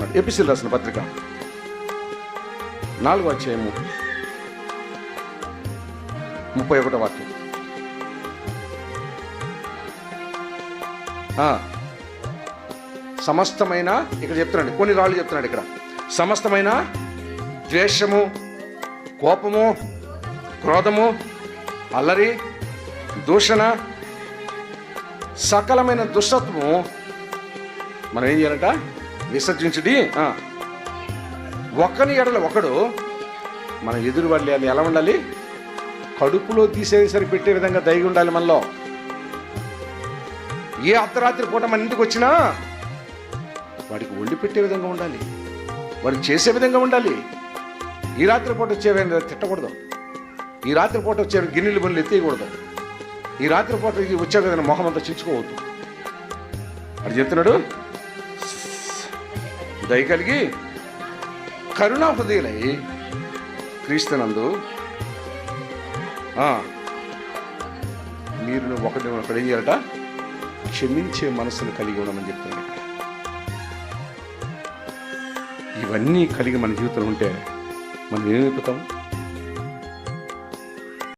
చెప్తున్నాడు. ఎపిసిల్ రాసిన పత్రిక 4వ అధ్యాయము 31వ వాక్యం. సమస్తమైన, ఇక్కడ చెప్తున్నాడు కొన్ని రాళ్ళు చెప్తున్నాడు ఇక్కడ, సమస్తమైన ద్వేషము, కోపము, క్రోధము, అల్లరి, దూషణ, సకలమైన దుష్టత్వము మనం ఏం చేయాలంట? విసర్జించుడి. ఒకని ఎడల ఒకడు మనం ఎదురు పడలేయాలి. ఎలా ఉండాలి? కడుపులో తీసేసరి పెట్టే విధంగా దయ ఉండాలి మనలో. ఏ అర్ధరాత్రి పూట మన ఇంటికి వచ్చినా వాడికి వండి పెట్టే విధంగా ఉండాలి, వాడికి చేసే విధంగా ఉండాలి. ఈ రాత్రి పూట వచ్చే తిట్టకూడదు, ఈ రాత్రి పూట వచ్చే గిన్నెలు పనులు ఎత్తేయకూడదు, ఈ రాత్రి పూట వచ్చే విధంగా మొహం అంతా చించుకోవద్దు. అది చెప్తున్నాడు, దయ కలిగి కరుణా హృదయులై క్రీస్తునందు మీరు ఒకటి ఏం చేయాలట? క్షమించే మనసును కలిగి ఉండమని చెప్తున్నాడు. ఇవన్నీ కలిగి మన జీవితంలో ఉంటే మనం ఏమైపోతాం?